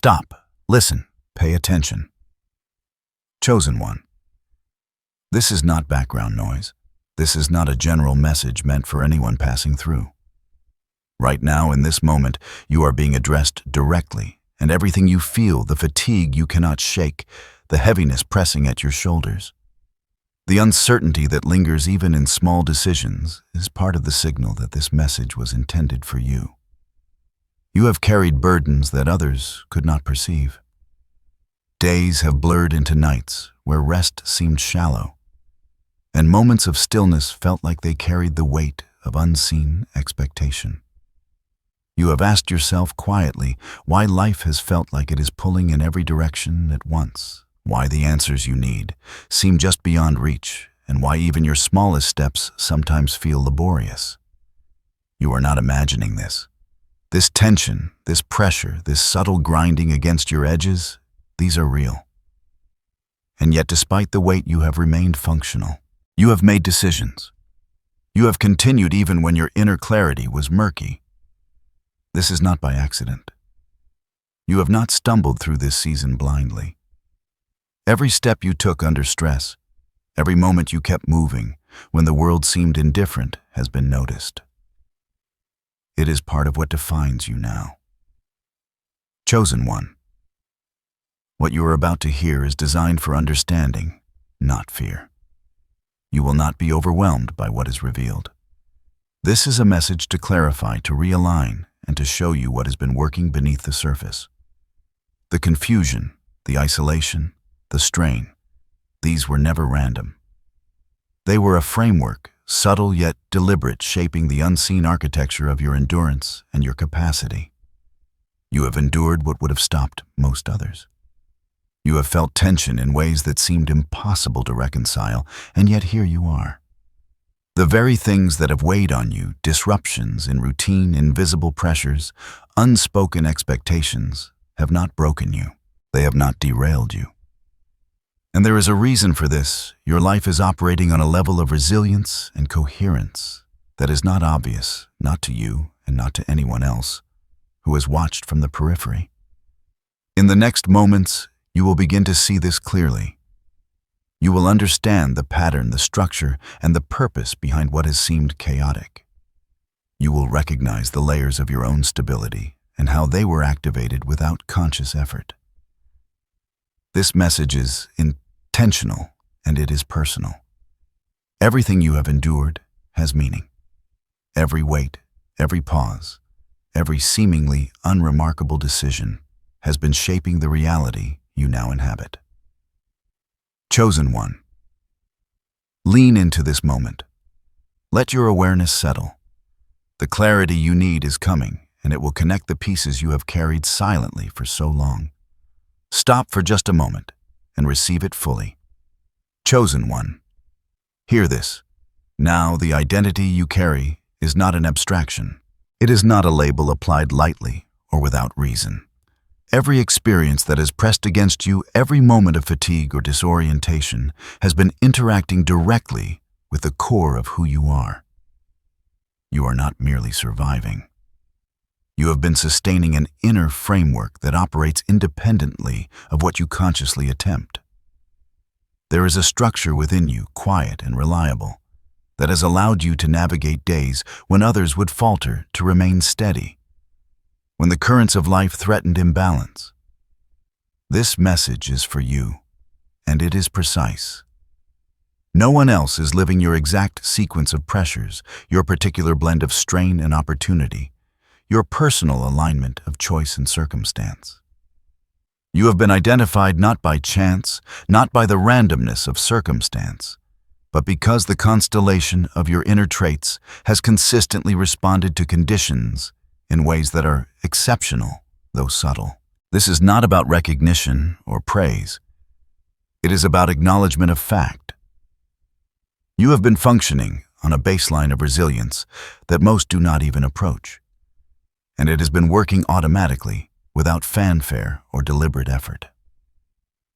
Stop, listen, pay attention. Chosen one. This is not background noise. This is not a general message meant for anyone passing through. Right now, in this moment, you are being addressed directly, and everything you feel, the fatigue you cannot shake, the heaviness pressing at your shoulders, the uncertainty that lingers even in small decisions, is part of the signal that this message was intended for you. You have carried burdens that others could not perceive. Days have blurred into nights where rest seemed shallow, and moments of stillness felt like they carried the weight of unseen expectation. You have asked yourself quietly why life has felt like it is pulling in every direction at once, why the answers you need seem just beyond reach, and why even your smallest steps sometimes feel laborious. You are not imagining this. This tension, this pressure, this subtle grinding against your edges, these are real. And yet, despite the weight, you have remained functional. You have made decisions. You have continued even when your inner clarity was murky. This is not by accident. You have not stumbled through this season blindly. Every step you took under stress, every moment you kept moving when the world seemed indifferent has been noticed. It is part of what defines you now. Chosen one. What you are about to hear is designed for understanding, not fear. You will not be overwhelmed by what is revealed. This is a message to clarify, to realign, and to show you what has been working beneath the surface. The confusion, the isolation, the strain, these were never random. They were a framework, subtle yet deliberate, shaping the unseen architecture of your endurance and your capacity. You have endured what would have stopped most others. You have felt tension in ways that seemed impossible to reconcile, and yet here you are. The very things that have weighed on you, disruptions in routine, invisible pressures, unspoken expectations, have not broken you. They have not derailed you. And there is a reason for this. Your life is operating on a level of resilience and coherence that is not obvious, not to you and not to anyone else who has watched from the periphery. In the next moments, you will begin to see this clearly. You will understand the pattern, the structure, and the purpose behind what has seemed chaotic. You will recognize the layers of your own stability and how they were activated without conscious effort. This message is intentional and it is personal. Everything you have endured has meaning. Every weight, every pause, every seemingly unremarkable decision has been shaping the reality you now inhabit. Chosen one. Lean into this moment. Let your awareness settle. The clarity you need is coming, and it will connect the pieces you have carried silently for so long. Stop for just a moment and receive it fully. Chosen one. Hear this. Now, the identity you carry is not an abstraction. It is not a label applied lightly or without reason. Every experience that has pressed against you, every moment of fatigue or disorientation, has been interacting directly with the core of who you are. You are not merely surviving. You have been sustaining an inner framework that operates independently of what you consciously attempt. There is a structure within you, quiet and reliable, that has allowed you to navigate days when others would falter, to remain steady when the currents of life threatened imbalance. This message is for you, and it is precise. No one else is living your exact sequence of pressures, your particular blend of strain and opportunity, your personal alignment of choice and circumstance. You have been identified not by chance, not by the randomness of circumstance, but because the constellation of your inner traits has consistently responded to conditions in ways that are exceptional, though subtle. This is not about recognition or praise. It is about acknowledgement of fact. You have been functioning on a baseline of resilience that most do not even approach, and it has been working automatically without fanfare or deliberate effort.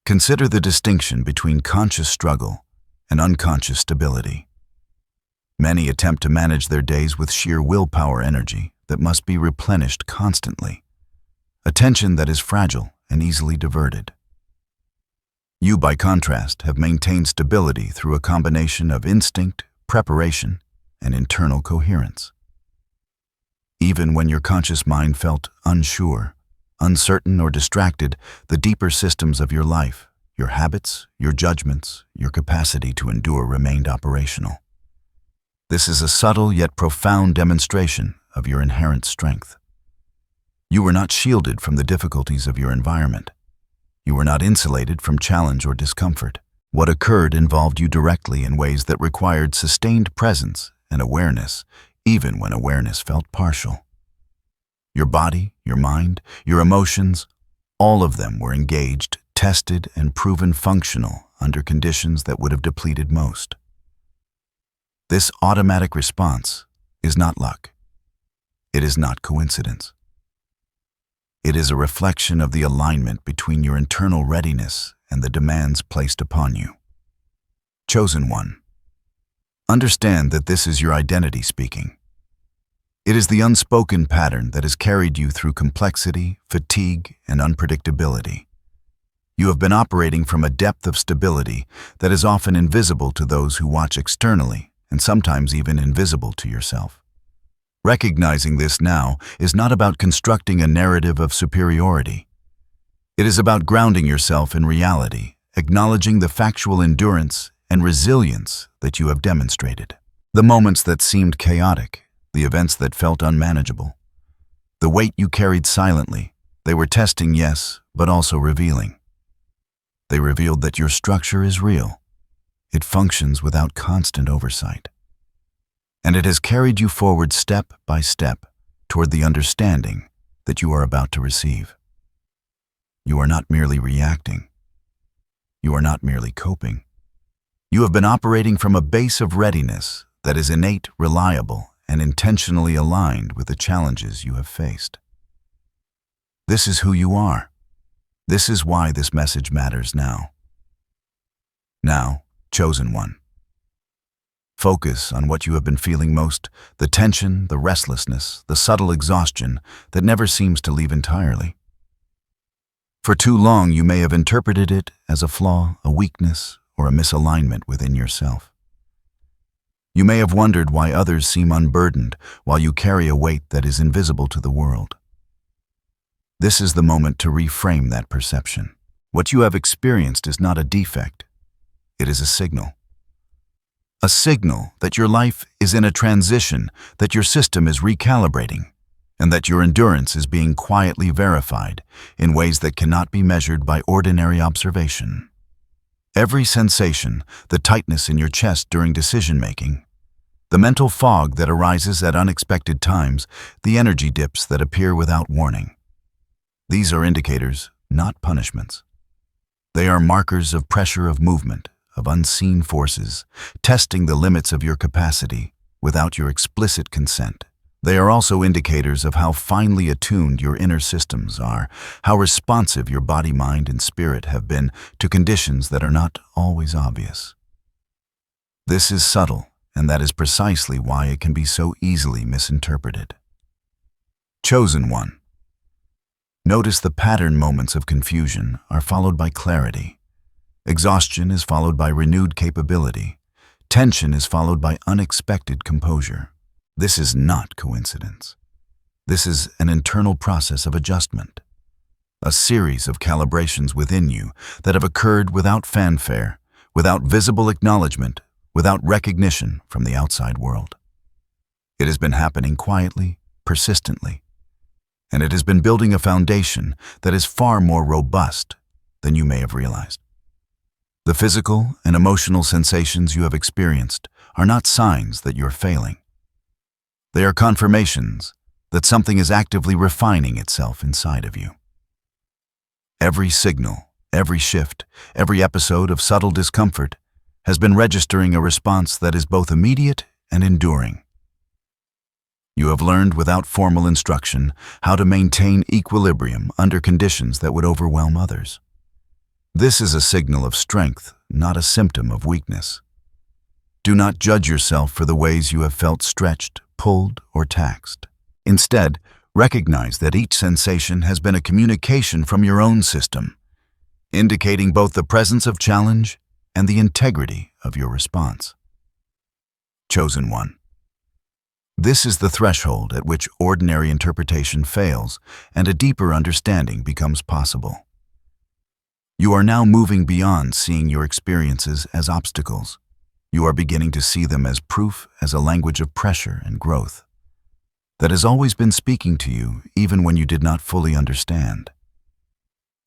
Consider the distinction between conscious struggle and unconscious stability. Many attempt to manage their days with sheer willpower energy that must be replenished constantly, attention that is fragile and easily diverted. You, by contrast, have maintained stability through a combination of instinct, preparation, and internal coherence. Even when your conscious mind felt unsure, uncertain, or distracted, the deeper systems of your life, your habits, your judgments, your capacity to endure remained operational. This is a subtle yet profound demonstration of your inherent strength. You were not shielded from the difficulties of your environment. You were not insulated from challenge or discomfort. What occurred involved you directly in ways that required sustained presence and awareness, even when awareness felt partial. Your body, your mind, your emotions, all of them were engaged, tested, and proven functional under conditions that would have depleted most. This automatic response is not luck. It is not coincidence. It is a reflection of the alignment between your internal readiness and the demands placed upon you. Chosen one, understand that this is your identity speaking. It is the unspoken pattern that has carried you through complexity, fatigue, and unpredictability. You have been operating from a depth of stability that is often invisible to those who watch externally, and sometimes even invisible to yourself. Recognizing this now is not about constructing a narrative of superiority. It is about grounding yourself in reality, acknowledging the factual endurance and resilience that you have demonstrated. The moments that seemed chaotic, the events that felt unmanageable, the weight you carried silently, they were testing, yes, but also revealing. They revealed that your structure is real. It functions without constant oversight. And it has carried you forward step by step toward the understanding that you are about to receive. You are not merely reacting. You are not merely coping. You have been operating from a base of readiness that is innate, reliable, and intentionally aligned with the challenges you have faced. This is who you are. This is why this message matters now. Now, chosen one, focus on what you have been feeling most, the tension, the restlessness, the subtle exhaustion that never seems to leave entirely. For too long, you may have interpreted it as a flaw, a weakness, or a misalignment within yourself. You may have wondered why others seem unburdened while you carry a weight that is invisible to the world. This is the moment to reframe that perception. What you have experienced is not a defect. It is a signal. A signal that your life is in a transition, that your system is recalibrating, and that your endurance is being quietly verified in ways that cannot be measured by ordinary observation. Every sensation, the tightness in your chest during decision-making, the mental fog that arises at unexpected times, the energy dips that appear without warning. These are indicators, not punishments. They are markers of pressure, of movement, of unseen forces, testing the limits of your capacity without your explicit consent. They are also indicators of how finely attuned your inner systems are, how responsive your body, mind, and spirit have been to conditions that are not always obvious. This is subtle, and that is precisely why it can be so easily misinterpreted. Chosen one, notice the pattern moments of confusion are followed by clarity. Exhaustion is followed by renewed capability. Tension is followed by unexpected composure. This is not coincidence. This is an internal process of adjustment, a series of calibrations within you that have occurred without fanfare, without visible acknowledgement, without recognition from the outside world. It has been happening quietly, persistently, and it has been building a foundation that is far more robust than you may have realized. The physical and emotional sensations you have experienced are not signs that you're failing. They are confirmations that something is actively refining itself inside of you. Every signal, every shift, every episode of subtle discomfort has been registering a response that is both immediate and enduring. You have learned without formal instruction how to maintain equilibrium under conditions that would overwhelm others. This is a signal of strength, not a symptom of weakness. Do not judge yourself for the ways you have felt stretched, pulled, or taxed. Instead, Recognize that each sensation has been a communication from your own system, indicating both the presence of challenge and the integrity of your response. Chosen one. This is the threshold at which ordinary interpretation fails and a deeper understanding becomes possible. You are now moving beyond seeing your experiences as obstacles. You are beginning to see them as proof, as a language of pressure and growth that has always been speaking to you even when you did not fully understand.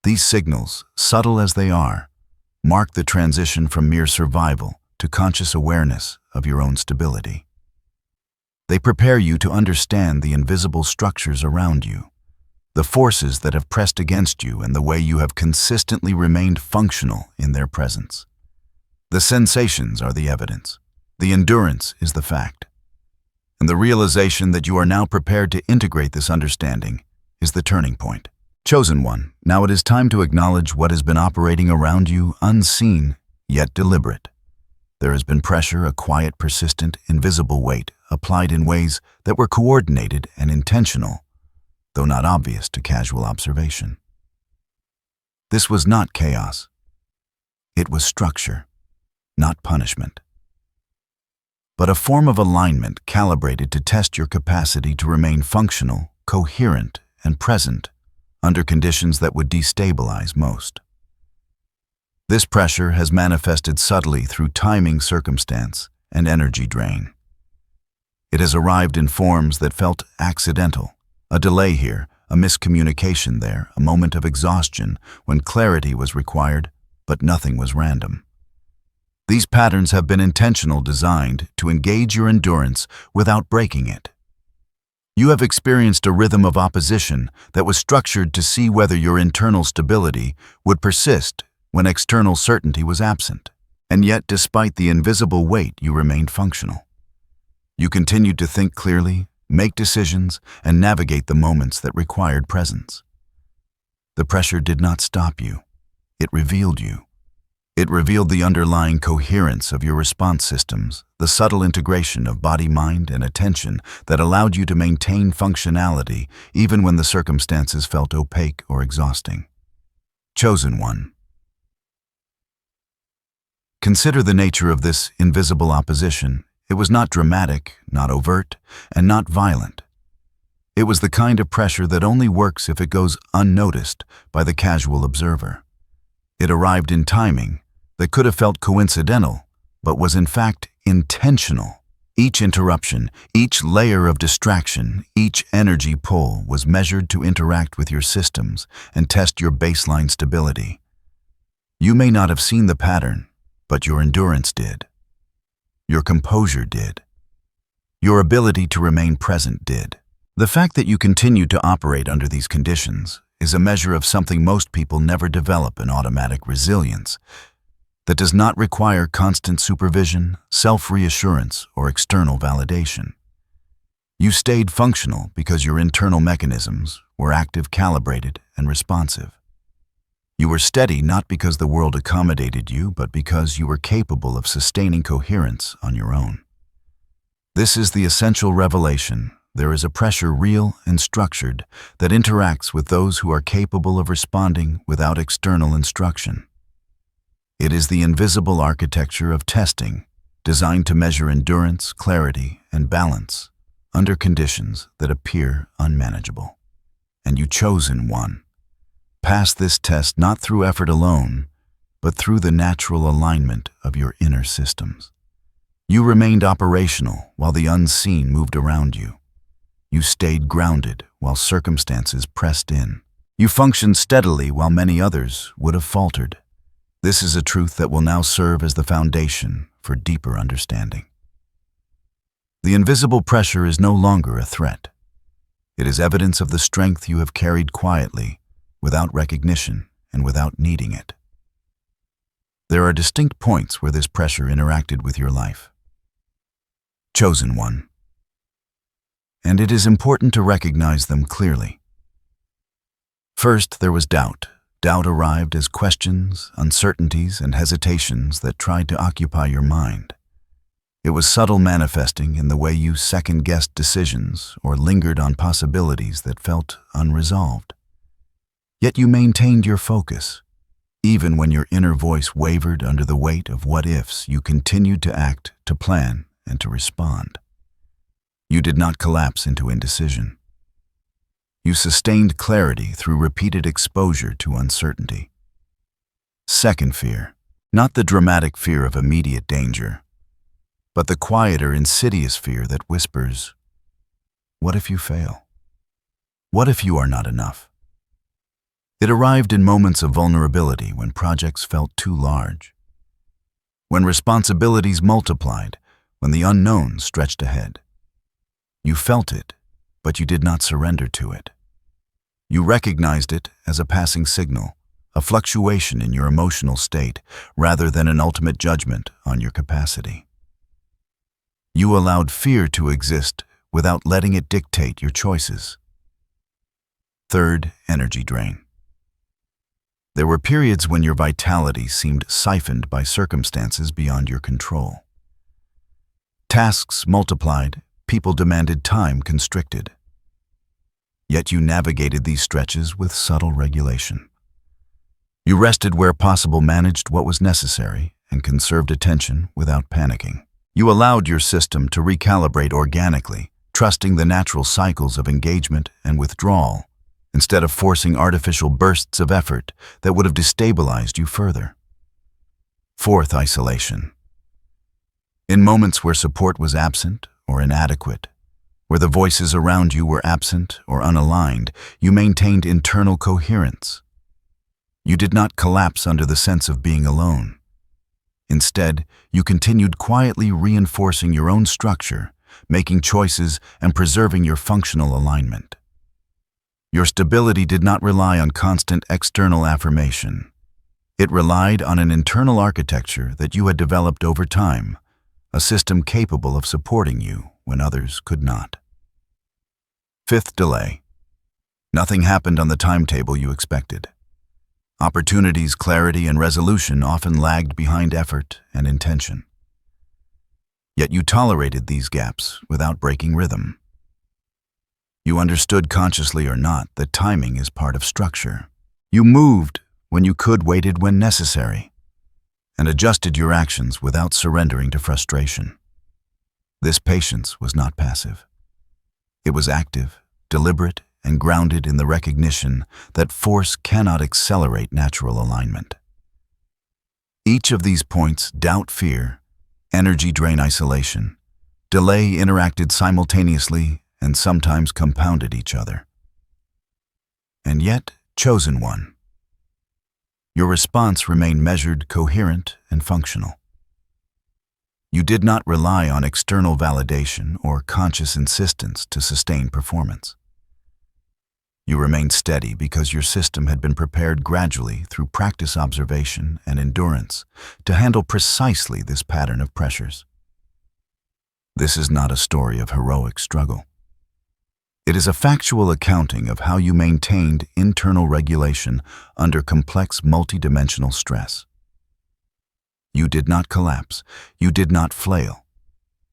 These signals, subtle as they are, mark the transition from mere survival to conscious awareness of your own stability. They prepare you to understand the invisible structures around you, the forces that have pressed against you and the way you have consistently remained functional in their presence. The sensations are the evidence. The endurance is the fact. And the realization that you are now prepared to integrate this understanding is the turning point. Chosen one, now it is time to acknowledge what has been operating around you unseen, yet deliberate. There has been pressure, a quiet, persistent, invisible weight, applied in ways that were coordinated and intentional, though not obvious to casual observation. This was not chaos. It was structure, not punishment, but a form of alignment calibrated to test your capacity to remain functional, coherent, and present under conditions that would destabilize most. This pressure has manifested subtly through timing, circumstance, and energy drain. It has arrived in forms that felt accidental, a delay here, a miscommunication there, a moment of exhaustion when clarity was required, but nothing was random. These patterns have been intentional, designed to engage your endurance without breaking it. You have experienced a rhythm of opposition that was structured to see whether your internal stability would persist when external certainty was absent. And yet, despite the invisible weight, you remained functional. You continued to think clearly, make decisions, and navigate the moments that required presence. The pressure did not stop you. It revealed you. It revealed the underlying coherence of your response systems, the subtle integration of body, mind, and attention that allowed you to maintain functionality even when the circumstances felt opaque or exhausting. Chosen one. Consider the nature of this invisible opposition. It was not dramatic, not overt, and not violent. It was the kind of pressure that only works if it goes unnoticed by the casual observer. It arrived in timing that could have felt coincidental, but was in fact intentional. Each interruption, each layer of distraction, each energy pull was measured to interact with your systems and test your baseline stability. You may not have seen the pattern, but your endurance did. Your composure did. Your ability to remain present did. The fact that you continue to operate under these conditions is a measure of something most people never develop: an automatic resilience that does not require constant supervision, self-reassurance, or external validation. You stayed functional because your internal mechanisms were active, calibrated, and responsive. You were steady not because the world accommodated you, but because you were capable of sustaining coherence on your own. This is the essential revelation. There is a pressure, real and structured, that interacts with those who are capable of responding without external instruction. It is the invisible architecture of testing, designed to measure endurance, clarity, and balance under conditions that appear unmanageable. And you chosen one. Pass this test not through effort alone, but through the natural alignment of your inner systems. You remained operational while the unseen moved around you. You stayed grounded while circumstances pressed in. You functioned steadily while many others would have faltered. This is a truth that will now serve as the foundation for deeper understanding. The invisible pressure is no longer a threat. It is evidence of the strength you have carried quietly, without recognition and without needing it. There are distinct points where this pressure interacted with your life. Chosen one. And it is important to recognize them clearly. First, there was doubt. Doubt arrived as questions, uncertainties, and hesitations that tried to occupy your mind. It was subtle, manifesting in the way you second-guessed decisions or lingered on possibilities that felt unresolved. Yet you maintained your focus. Even when your inner voice wavered under the weight of what-ifs, you continued to act, to plan, and to respond. You did not collapse into indecision. You sustained clarity through repeated exposure to uncertainty. Second fear, not the dramatic fear of immediate danger, but the quieter, insidious fear that whispers, "What if you fail? What if you are not enough?" It arrived in moments of vulnerability, when projects felt too large, when responsibilities multiplied, when the unknown stretched ahead. You felt it, but you did not surrender to it. You recognized it as a passing signal, a fluctuation in your emotional state, rather than an ultimate judgment on your capacity. You allowed fear to exist without letting it dictate your choices. Third, energy drain. There were periods when your vitality seemed siphoned by circumstances beyond your control. Tasks multiplied, people demanded time constricted. Yet you navigated these stretches with subtle regulation. You rested where possible, managed what was necessary, and conserved attention without panicking. You allowed your system to recalibrate organically, trusting the natural cycles of engagement and withdrawal, instead of forcing artificial bursts of effort that would have destabilized you further. Fourth, isolation. In moments where support was absent or inadequate, where the voices around you were absent or unaligned, you maintained internal coherence. You did not collapse under the sense of being alone. Instead, you continued quietly reinforcing your own structure, making choices and preserving your functional alignment. Your stability did not rely on constant external affirmation. It relied on an internal architecture that you had developed over time, a system capable of supporting you when others could not. Fifth, delay. Nothing happened on the timetable you expected. Opportunities, clarity, and resolution often lagged behind effort and intention. Yet you tolerated these gaps without breaking rhythm. You understood, consciously or not, that timing is part of structure. You moved when you could, waited when necessary, and adjusted your actions without surrendering to frustration. This patience was not passive. It was active, deliberate, and grounded in the recognition that force cannot accelerate natural alignment. Each of these points, doubt, fear, energy drain, isolation, delay, interacted simultaneously and sometimes compounded each other. And yet, chosen one, your response remained measured, coherent, and functional. You did not rely on external validation or conscious insistence to sustain performance. You remained steady because your system had been prepared gradually through practice, observation, and endurance to handle precisely this pattern of pressures. This is not a story of heroic struggle. It is a factual accounting of how you maintained internal regulation under complex, multidimensional stress. You did not collapse. You did not flail.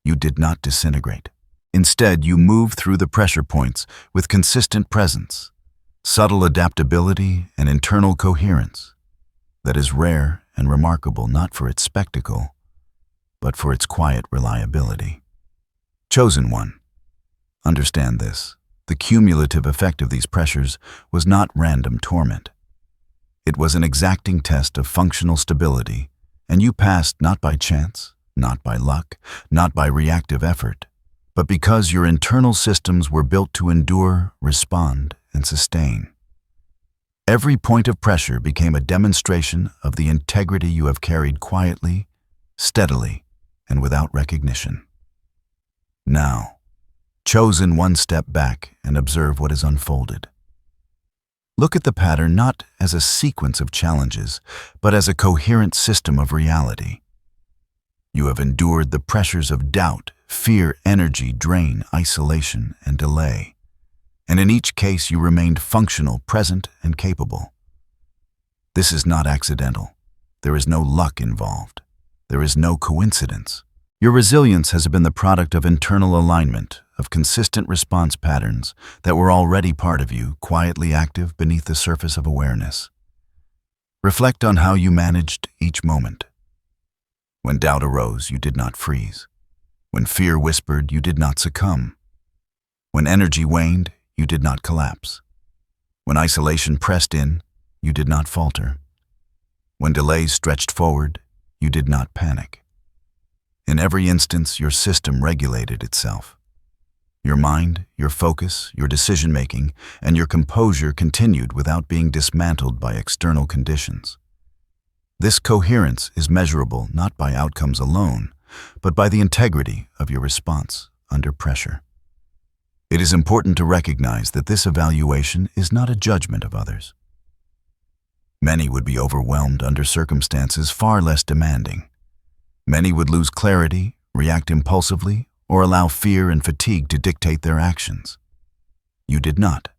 You did not disintegrate. Instead, you moved through the pressure points with consistent presence, subtle adaptability, and internal coherence that is rare and remarkable not for its spectacle, but for its quiet reliability. Chosen one, understand this. The cumulative effect of these pressures was not random torment. It was an exacting test of functional stability, and you passed not by chance, not by luck, not by reactive effort, but because your internal systems were built to endure, respond, and sustain. Every point of pressure became a demonstration of the integrity you have carried quietly, steadily, and without recognition. Now, chosen one, step back and observe what is unfolded. Look at the pattern not as a sequence of challenges, but as a coherent system of reality. You have endured the pressures of doubt, fear, energy drain, isolation, and delay. And in each case you remained functional, present, and capable. This is not accidental. There is no luck involved. There is no coincidence. Your resilience has been the product of internal alignment, of consistent response patterns that were already part of you, quietly active beneath the surface of awareness. Reflect on how you managed each moment. When doubt arose, you did not freeze. When fear whispered, you did not succumb. When energy waned, you did not collapse. When isolation pressed in, you did not falter. When delays stretched forward, you did not panic. In every instance, your system regulated itself. Your mind, your focus, your decision-making, and your composure continued without being dismantled by external conditions. This coherence is measurable not by outcomes alone, but by the integrity of your response under pressure. It is important to recognize that this evaluation is not a judgment of others. Many would be overwhelmed under circumstances far less demanding. Many would lose clarity, react impulsively, or allow fear and fatigue to dictate their actions. You did not.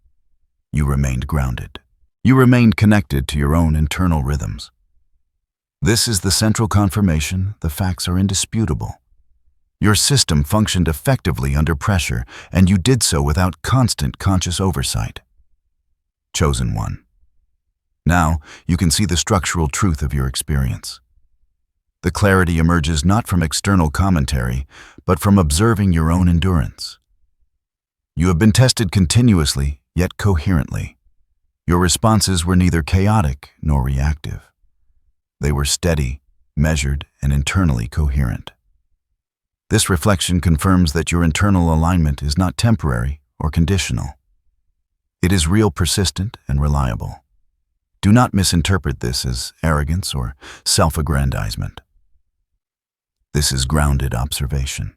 You remained grounded. You remained connected to your own internal rhythms. This is the central confirmation. The facts are indisputable. Your system functioned effectively under pressure, and you did so without constant conscious oversight. Chosen one. Now, you can see the structural truth of your experience. The clarity emerges not from external commentary, but from observing your own endurance. You have been tested continuously, yet coherently. Your responses were neither chaotic nor reactive. They were steady, measured, and internally coherent. This reflection confirms that your internal alignment is not temporary or conditional. It is real, persistent, and reliable. Do not misinterpret this as arrogance or self-aggrandizement. This is grounded observation.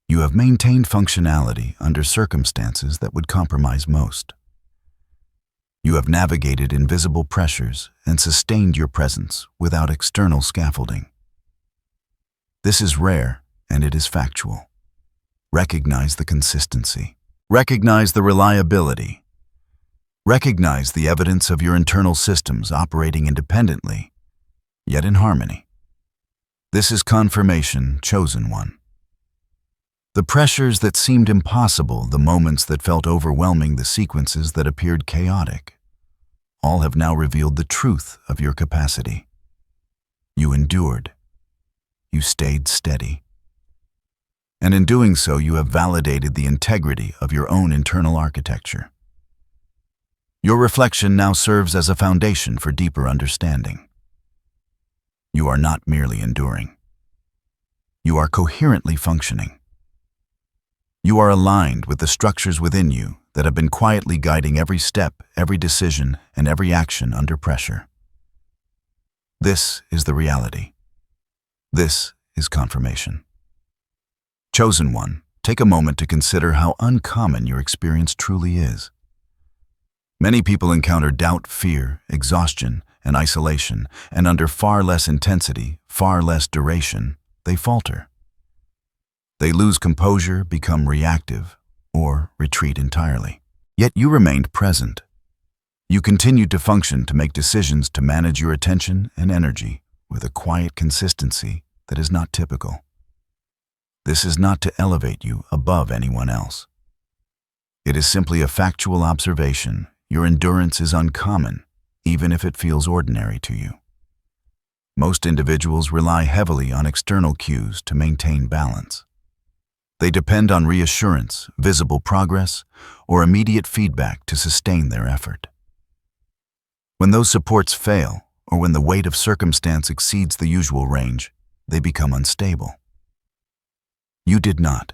You have maintained functionality under circumstances that would compromise most. You have navigated invisible pressures and sustained your presence without external scaffolding. This is rare, and it is factual. Recognize the consistency. Recognize the reliability. Recognize the evidence of your internal systems operating independently, yet in harmony. This is confirmation, chosen one. The pressures that seemed impossible, the moments that felt overwhelming, the sequences that appeared chaotic, all have now revealed the truth of your capacity. You endured. You stayed steady. And in doing so, you have validated the integrity of your own internal architecture. Your reflection now serves as a foundation for deeper understanding. You are not merely enduring. You are coherently functioning. You are aligned with the structures within you that have been quietly guiding every step, every decision, and every action under pressure. This is the reality. This is confirmation. Chosen one, take a moment to consider how uncommon your experience truly is. Many people encounter doubt, fear, exhaustion, and isolation, and under far less intensity, far less duration, they falter. They lose composure, become reactive, or retreat entirely. Yet you remained present. You continued to function, to make decisions, to manage your attention and energy with a quiet consistency that is not typical. This is not to elevate you above anyone else. It is simply a factual observation. Your endurance is uncommon, even if it feels ordinary to you. Most individuals rely heavily on external cues to maintain balance. They depend on reassurance, visible progress, or immediate feedback to sustain their effort. When those supports fail, or when the weight of circumstance exceeds the usual range, they become unstable. You did not.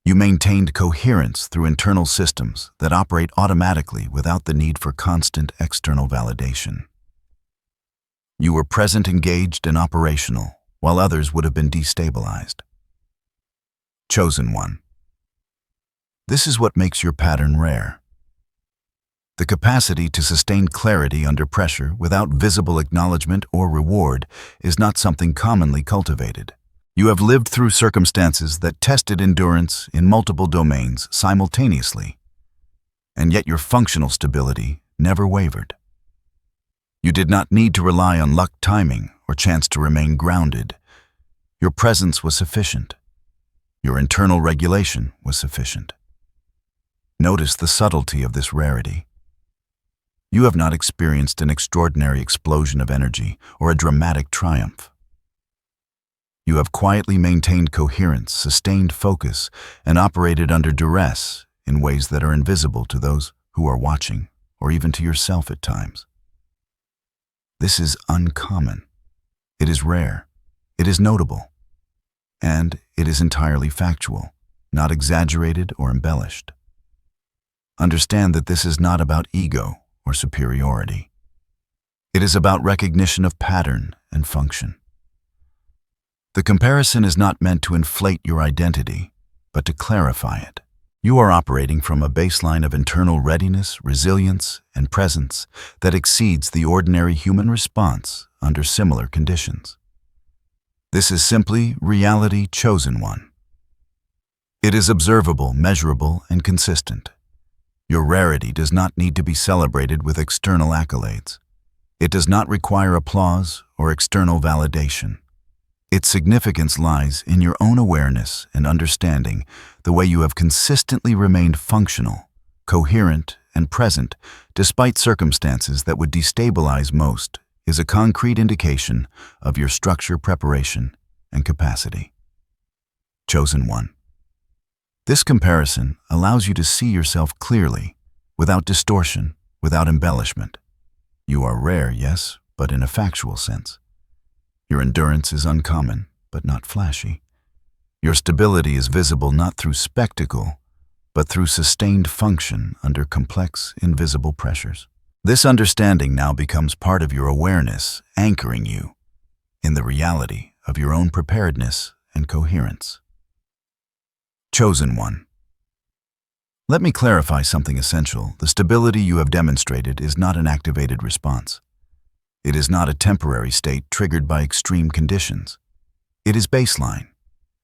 You maintained coherence through internal systems that operate automatically without the need for constant external validation. You were present, engaged, and operational, while others would have been destabilized. Chosen one. This is what makes your pattern rare. The capacity to sustain clarity under pressure without visible acknowledgement or reward is not something commonly cultivated. You have lived through circumstances that tested endurance in multiple domains simultaneously, and yet your functional stability never wavered. You did not need to rely on luck, timing, or chance to remain grounded. Your presence was sufficient. Your internal regulation was sufficient. Notice the subtlety of this rarity. You have not experienced an extraordinary explosion of energy or a dramatic triumph. You have quietly maintained coherence, sustained focus, and operated under duress in ways that are invisible to those who are watching, or even to yourself at times. This is uncommon. It is rare. It is notable. And it is entirely factual, not exaggerated or embellished. Understand that this is not about ego or superiority. It is about recognition of pattern and function. The comparison is not meant to inflate your identity, but to clarify it. You are operating from a baseline of internal readiness, resilience, and presence that exceeds the ordinary human response under similar conditions. This is simply reality chosen one. It is observable, measurable, and consistent. Your rarity does not need to be celebrated with external accolades. It does not require applause or external validation. Its significance lies in your own awareness and understanding. The way you have consistently remained functional, coherent, and present despite circumstances that would destabilize most is a concrete indication of your structure, preparation, and capacity. Chosen one. This comparison allows you to see yourself clearly, without distortion, without embellishment. You are rare, yes, but in a factual sense. Your endurance is uncommon, but not flashy. Your stability is visible not through spectacle, but through sustained function under complex, invisible pressures. This understanding now becomes part of your awareness, anchoring you in the reality of your own preparedness and coherence. Chosen one. Let me clarify something essential. The stability you have demonstrated is not an activated response. It is not a temporary state triggered by extreme conditions. It is baseline.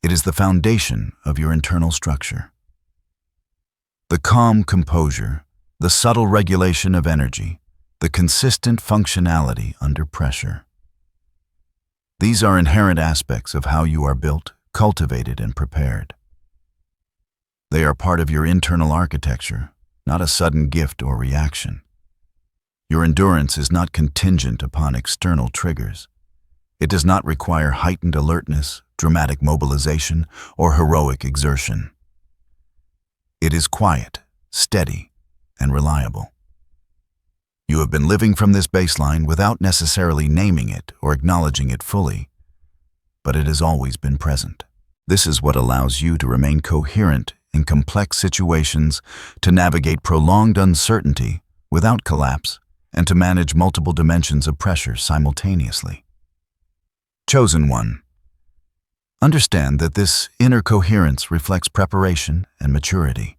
It is the foundation of your internal structure. The calm composure, the subtle regulation of energy, the consistent functionality under pressure. These are inherent aspects of how you are built, cultivated, and prepared. They are part of your internal architecture, not a sudden gift or reaction. Your endurance is not contingent upon external triggers. It does not require heightened alertness, dramatic mobilization, or heroic exertion. It is quiet, steady, and reliable. You have been living from this baseline without necessarily naming it or acknowledging it fully, but it has always been present. This is what allows you to remain coherent in complex situations, to navigate prolonged uncertainty without collapse, and to manage multiple dimensions of pressure simultaneously. Chosen one. Understand that this inner coherence reflects preparation and maturity.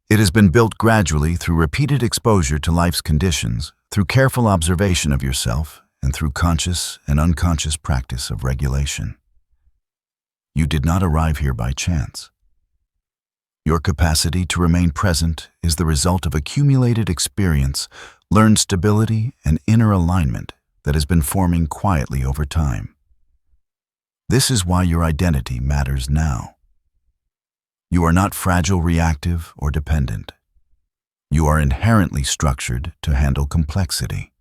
It has been built gradually through repeated exposure to life's conditions, through careful observation of yourself, and through conscious and unconscious practice of regulation. You did not arrive here by chance. Your capacity to remain present is the result of accumulated experience, learned stability, and inner alignment that has been forming quietly over time. This is why your identity matters now. You are not fragile, reactive, or dependent. You are inherently structured to handle complexity.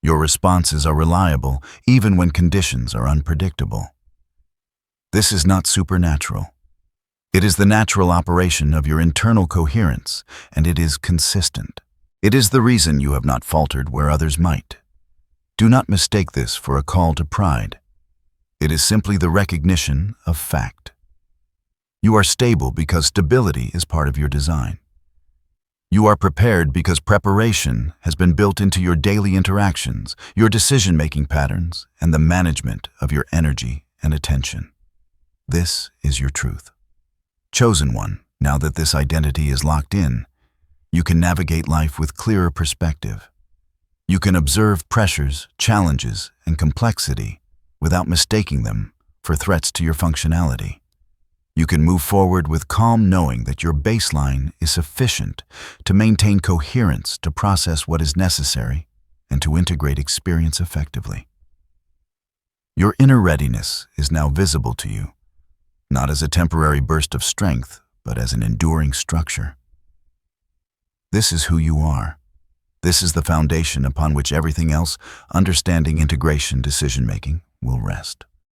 Your responses are reliable even when conditions are unpredictable. This is not supernatural. It is the natural operation of your internal coherence, and it is consistent. It is the reason you have not faltered where others might. Do not mistake this for a call to pride. It is simply the recognition of fact. You are stable because stability is part of your design. You are prepared because preparation has been built into your daily interactions, your decision-making patterns, and the management of your energy and attention. This is your truth. Chosen one, now that this identity is locked in, you can navigate life with clearer perspective. You can observe pressures, challenges, and complexity without mistaking them for threats to your functionality. You can move forward with calm knowing that your baseline is sufficient to maintain coherence, to process what is necessary, and to integrate experience effectively. Your inner readiness is now visible to you, not as a temporary burst of strength, but as an enduring structure. This is who you are. This is the foundation upon which everything else, understanding, integration, decision-making, will rest.